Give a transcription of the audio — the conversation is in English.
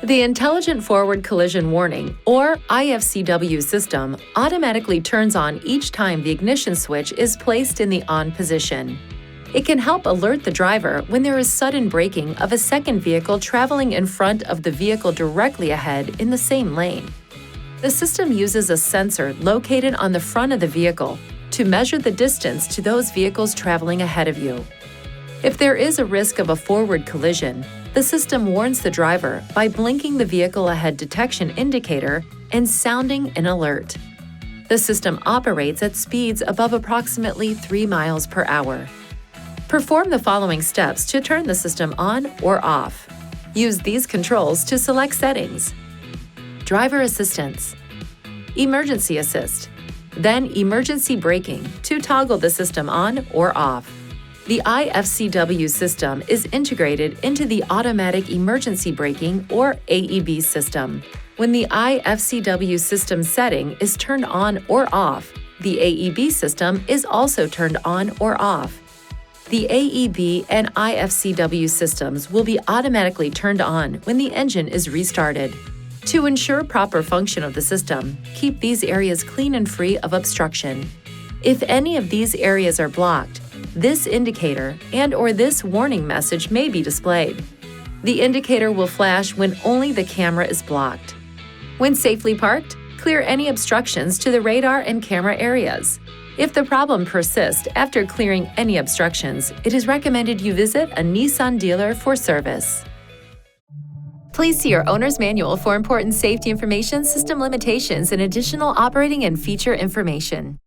The Intelligent Forward Collision Warning, or I-FCW system, automatically turns on each time the ignition switch is placed in the on position. It can help alert the driver when there is sudden braking of a second vehicle traveling in front of the vehicle directly ahead in the same lane. The system uses a sensor located on the front of the vehicle to measure the distance to those vehicles traveling ahead of you. If there is a risk of a forward collision, the system warns the driver by blinking the vehicle ahead detection indicator and sounding an alert. The system operates at speeds above approximately 3 miles per hour. Perform the following steps to turn the system on or off. Use these controls to select settings. Driver assistance, emergency assist, then emergency braking to toggle the system on or off. The I-FCW system is integrated into the automatic emergency braking or AEB system. When the I-FCW system setting is turned on or off, the AEB system is also turned on or off. The AEB and I-FCW systems will be automatically turned on when the engine is restarted. To ensure proper function of the system, keep these areas clean and free of obstruction. If any of these areas are blocked, this indicator and/or this warning message may be displayed. The indicator will flash when only the camera is blocked. When safely parked, clear any obstructions to the radar and camera areas. If the problem persists after clearing any obstructions, it is recommended you visit a Nissan dealer for service. Please see your owner's manual for important safety information, system limitations, and additional operating and feature information.